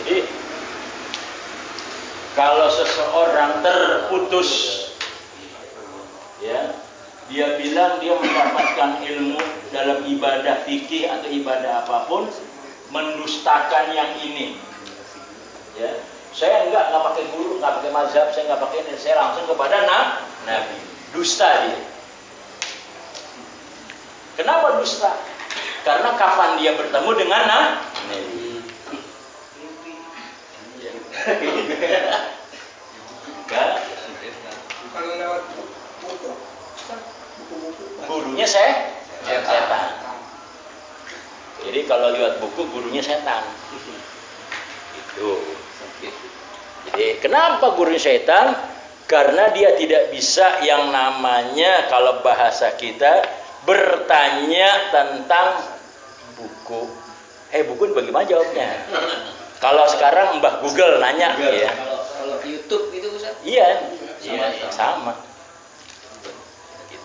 Jadi kalau seseorang terputus, ya, dia bilang dia mendapatkan ilmu dalam ibadah fikih atau ibadah apapun, mendustakan yang ini. Ya, saya nggak pakai guru, nggak pakai mazhab, saya nggak pakai ini, saya langsung kepada Nabi. Dusta dia. Kenapa dusta? Karena kapan dia bertemu dengan Nabi? Kalau lewat buku, gurunya setan. Jadi kalau lewat buku gurunya setan. Itu. Jadi kenapa gurunya setan? Karena dia tidak bisa yang namanya kalau bahasa kita bertanya tentang buku. Buku bagaimana jawabnya? Kalau sekarang Mbah Google nanya, ya. Kalau YouTube itu Ustaz? Iya, sama. Gitu.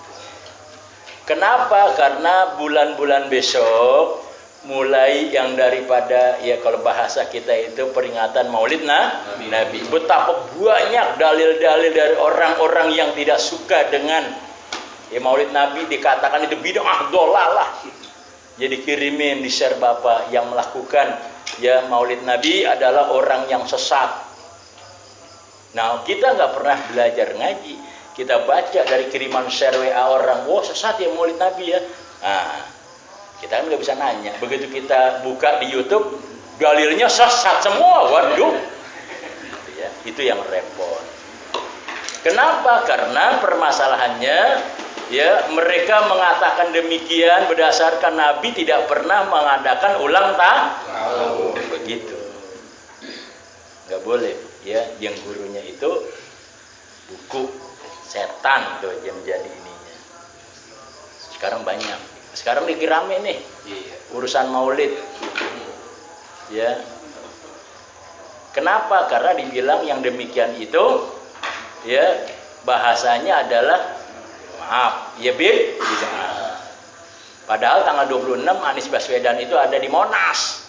Kenapa? Karena bulan-bulan besok mulai yang daripada ya kalau bahasa kita itu peringatan Maulid Nabi. Betapa banyak dalil-dalil dari orang-orang yang tidak suka dengan Maulid Nabi, dikatakan itu bid'ah dolalah. Jadi kirimin di share Bapak yang melakukan ya Maulid Nabi adalah orang yang sesat. Nah, kita nggak pernah belajar ngaji. Kita baca dari kiriman share WA orang, wah sesat ya Maulid Nabi ya. Nah, kita kan nggak bisa nanya. Begitu kita buka di YouTube, dalilnya sesat semua. Waduh, ya, itu yang repot. Kenapa? Karena permasalahannya ya mereka mengatakan demikian berdasarkan Nabi tidak pernah mengadakan ulang tahun. Begitu. Nggak boleh ya, yang gurunya itu buku setan tuh yang menjadi ininya. Sekarang banyak. Sekarang lagi rame nih urusan Maulid. Ya. Kenapa? Karena dibilang yang demikian itu ya bahasanya adalah maaf, ya bid'ah. Padahal tanggal 26 Anies Baswedan itu ada di Monas.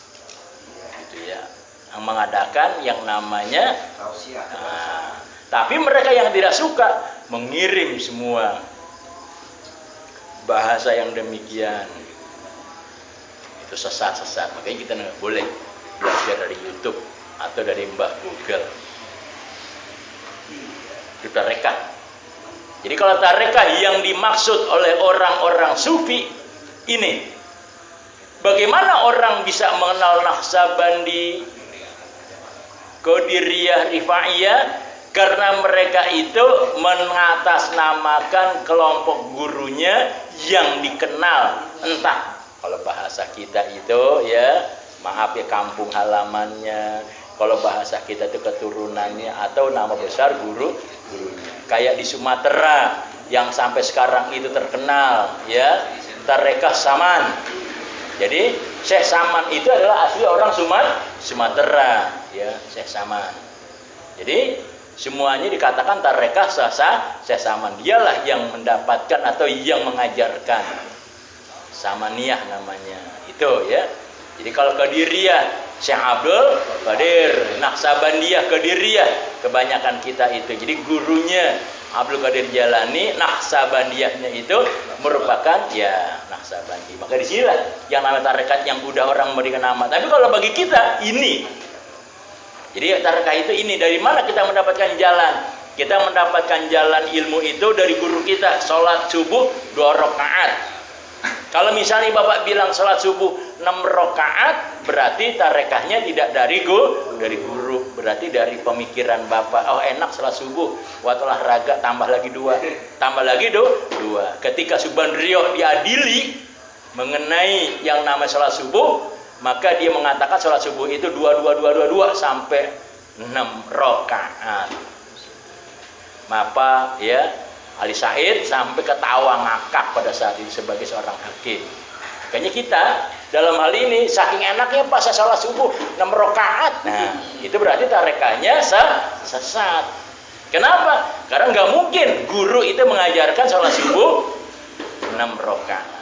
Gitu ya. Yang mengadakan yang namanya tapi mereka yang tidak suka mengirim semua bahasa yang demikian. Itu sesat-sesat. Makanya kita nggak boleh belajar dari YouTube atau dari Mbah Google. Itu tarekat. Jadi kalau tarekat yang dimaksud oleh orang-orang sufi ini, bagaimana orang bisa mengenal Naqsabandi, Qadiriyah, Rifaiyah? Karena mereka itu mengatasnamakan kelompok gurunya yang dikenal, entah kalau bahasa kita itu ya maaf ya kampung halamannya, kalau bahasa kita itu keturunannya atau nama besar gurunya. Kayak di Sumatera yang sampai sekarang itu terkenal ya, Tarekah Saman. Jadi Syekh Saman itu adalah asli orang Sumatera ya, Syekh Saman. Jadi semuanya dikatakan Tarekah Syekh Saman. Dialah yang mendapatkan atau yang mengajarkan Samaniyah namanya. Itu ya. Jadi kalau Qadiriyah Syekh Abdul Qadir, Naqsabandiyah Qadiriyah kebanyakan kita itu. Jadi gurunya Abdul Qadir Jalani, Naqsabandiyahnya itu merupakan ya Naqsabandi. Maka disinilah yang namanya tarekat yang udah orang memberikan nama. Tapi kalau bagi kita ini, jadi tarekat itu ini dari mana kita mendapatkan jalan? Kita mendapatkan jalan ilmu itu dari guru kita. Sholat subuh 2 rakaat. Kalau misalnya Bapak bilang sholat subuh 6 rakaat, berarti tarekahnya tidak dari guru, berarti dari pemikiran Bapak. Oh enak sholat subuh, buat olahraga tambah lagi 2, tambah lagi 2. Ketika Subandrio diadili mengenai yang namanya sholat subuh, maka dia mengatakan sholat subuh itu 2 sampai 6 rakaat. Maka ya Ali Said sampai ketawa ngakak pada saat itu sebagai seorang hakim. Makanya kita dalam hal ini saking enaknya pas sholat subuh 6 rakaat. Nah, itu berarti tarekahnya sesat. Kenapa? Karena nggak mungkin guru itu mengajarkan sholat subuh 6 rakaat.